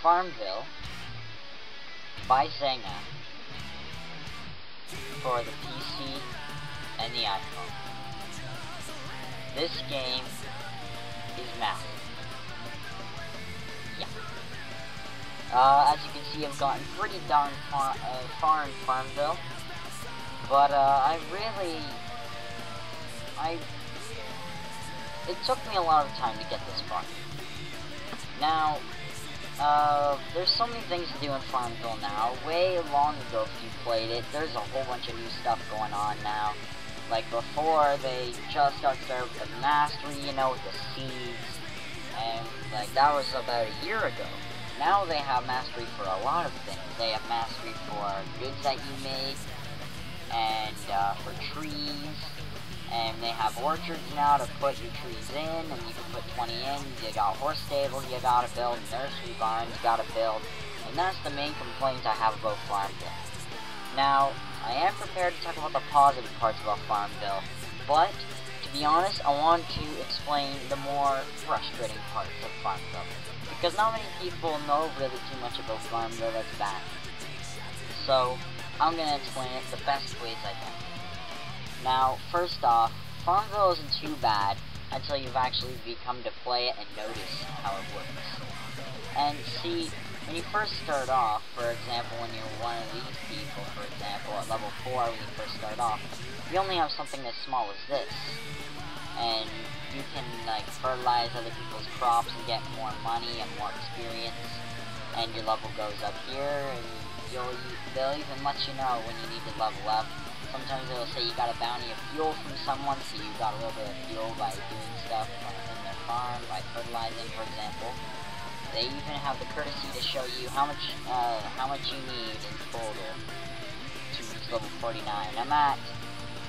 Farmville by Zynga for the PC and the iPhone. This game is massive. Yeah. As you can see, I've gotten pretty darn far in Farmville, but it took me a lot of time to get this far. Now, there's so many things to do in Farmville now. Way long ago, if you played it, there's a whole bunch of new stuff going on now. Like before, they just got started with the mastery, you know, with the seeds, and like that was about a year ago. Now they have mastery for a lot of things. They have mastery for goods that you make, and for trees, and they have orchards now to put your trees in, and you can put 20 in. You got horse stables you gotta build, nursery barns you gotta build, and that's the main complaint I have about Farmville. Now, I am prepared to talk about the positive parts about Farmville, but to be honest, I want to explain the more frustrating parts of Farmville, because not many people know really too much about Farmville that's bad. So, I'm going to explain it the best ways I can. Now, first off, Farmville isn't too bad until you've actually become to play it and notice how it works. And see, when you first start off, for example, when you're one of these people, for example, at level 4 when you first start off, you only have something as small as this. And you can, like, fertilize other people's crops and get more money and more experience. And your level goes up here, and they'll even let you know when you need to level up. Sometimes they'll say you got a bounty of fuel from someone, so you got a little bit of fuel by doing stuff in their farm, by fertilizing, for example. They even have the courtesy to show you how much you need in total to reach level 49. I'm at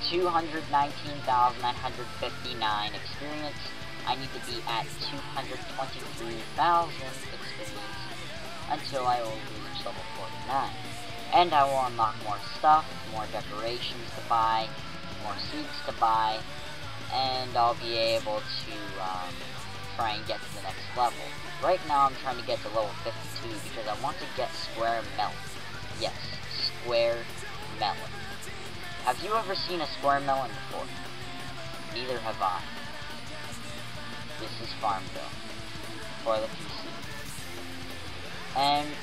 219,959 experience. I need to be at 223,000 experience until I will reach level 49. And I will unlock more stuff, more decorations to buy, more seeds to buy, and I'll be able to try and get to the next level. Right now I'm trying to get to level 52 because I want to get Square Melon. Yes, Square Melon. Have you ever seen a Square Melon before? Neither have I. This is Farmville for the PC. And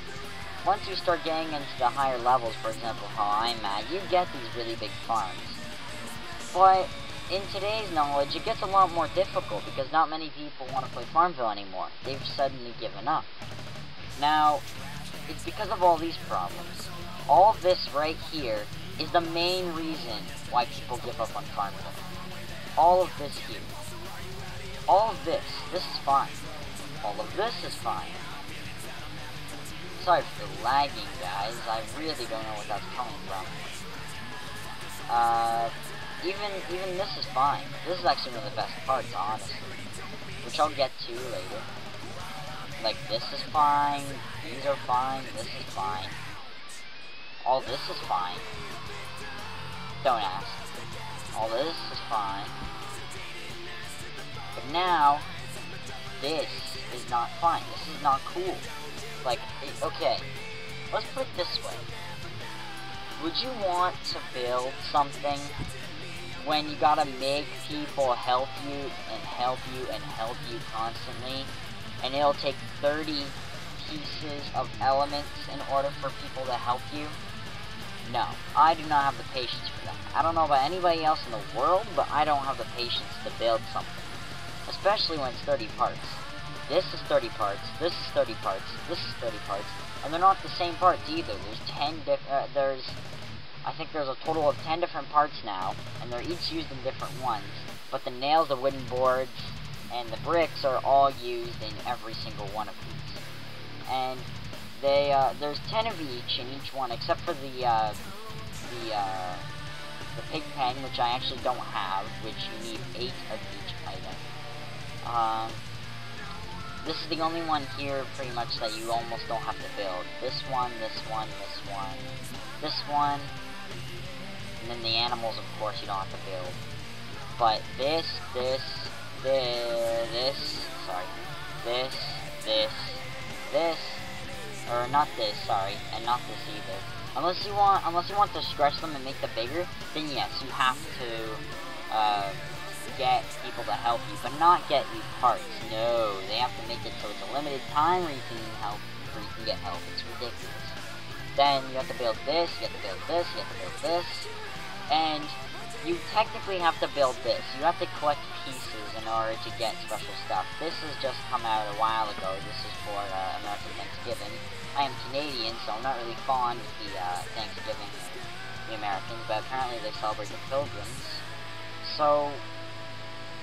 once you start getting into the higher levels, for example how I'm at, you get these really big farms. But in today's knowledge, it gets a lot more difficult because not many people want to play Farmville anymore. They've suddenly given up. Now, it's because of all these problems. All of this right here is the main reason why people give up on Farmville. All of this here. All of this is fine. All of this is fine. Sorry for the lagging, guys. I really don't know what that's coming from. Even this is fine. This is actually one of the best parts, honestly. Which I'll get to later. Like, this is fine. These are fine. This is fine. All this is fine. Don't ask. All this is fine. But now, this is not fine. This is not cool. Like, okay. Let's put it this way. Would you want to build something when you gotta make people help you and help you and help you constantly, and it'll take 30 pieces of elements in order for people to help you? No, I do not have the patience for that. I don't know about anybody else in the world, but I don't have the patience to build something. Especially when it's 30 parts. This is 30 parts, this is 30 parts, this is 30 parts, and they're not the same parts either. There's 10 I think there's a total of 10 different parts now, and they're each used in different ones. But the nails, the wooden boards, and the bricks are all used in every single one of these. And there's 10 of each in each one, except for the pig pen, which I actually don't have, which you need 8 of each item. This is the only one here, pretty much, that you almost don't have to build. This one, this one, this one, this one. And then the animals, of course, you don't have to build. But this, this, this, or not this, sorry, and not this either. Unless you want to stretch them and make them bigger, then yes, you have to get people to help you, but not get you parts. No, they have to make it so it's a limited time where you can get help. It's ridiculous. Then you have to build this, you have to build this, you have to build this, and you technically have to build this. You have to collect pieces in order to get special stuff. This has just come out a while ago. This is for American Thanksgiving. I am Canadian, so I'm not really fond of the Thanksgiving of the Americans, but apparently they celebrate the Pilgrims. So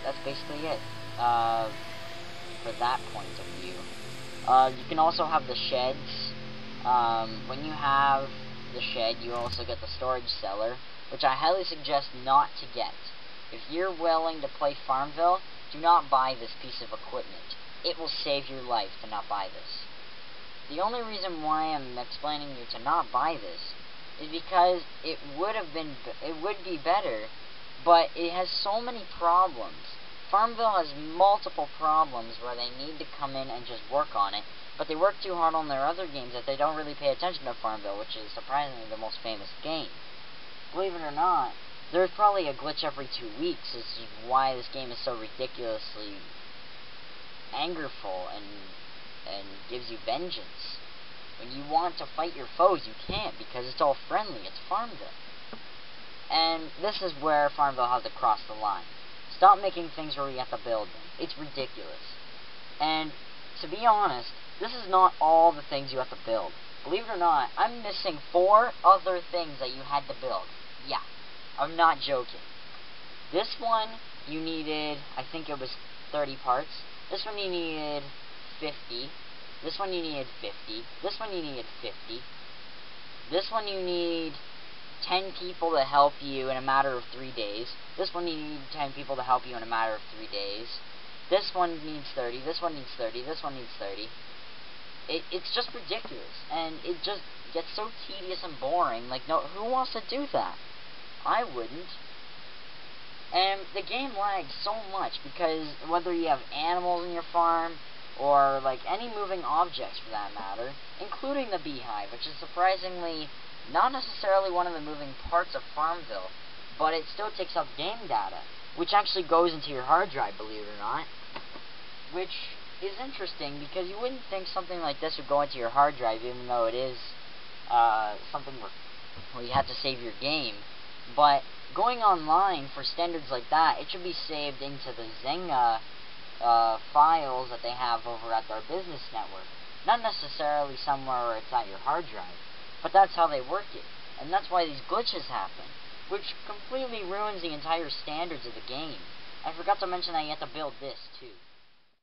that's basically it for that point of view. You can also have the sheds. When you have the shed, you also get the storage cellar, which I highly suggest not to get. If you're willing to play Farmville, do not buy this piece of equipment. It will save your life to not buy this. The only reason why I'm explaining you to not buy this is because it would be better, but it has so many problems. Farmville has multiple problems where they need to come in and just work on it, but they work too hard on their other games that they don't really pay attention to Farmville, which is surprisingly the most famous game. Believe it or not, there's probably a glitch every 2 weeks. This is why this game is so ridiculously angerful and gives you vengeance. When you want to fight your foes, you can't because it's all friendly. It's Farmville. And this is where Farmville has to cross the line. Stop making things where you have to build them. It's ridiculous. And to be honest, this is not all the things you have to build. Believe it or not, I'm missing 4 other things that you had to build. Yeah, I'm not joking. This one, you needed, I think it was 30 parts. This one you needed 50. This one you needed 50. This one you needed 50. This one you need 10 people to help you in a matter of 3 days. This one you need 10 people to help you in a matter of 3 days. This one needs 30. This one needs 30. This one needs 30. It's just ridiculous, and it just gets so tedious and boring. Like, no, who wants to do that? I wouldn't. And the game lags so much because whether you have animals in your farm or like any moving objects for that matter, including the beehive, which is surprisingly not necessarily one of the moving parts of Farmville, but it still takes up game data, which actually goes into your hard drive, believe it or not, which is interesting because you wouldn't think something like this would go into your hard drive, even though it is something where you have to save your game. But going online for standards like that, it should be saved into the Zynga files that they have over at their business network. Not necessarily somewhere where it's at your hard drive, but that's how they work it. And that's why these glitches happen, which completely ruins the entire standards of the game. I forgot to mention that you have to build this too.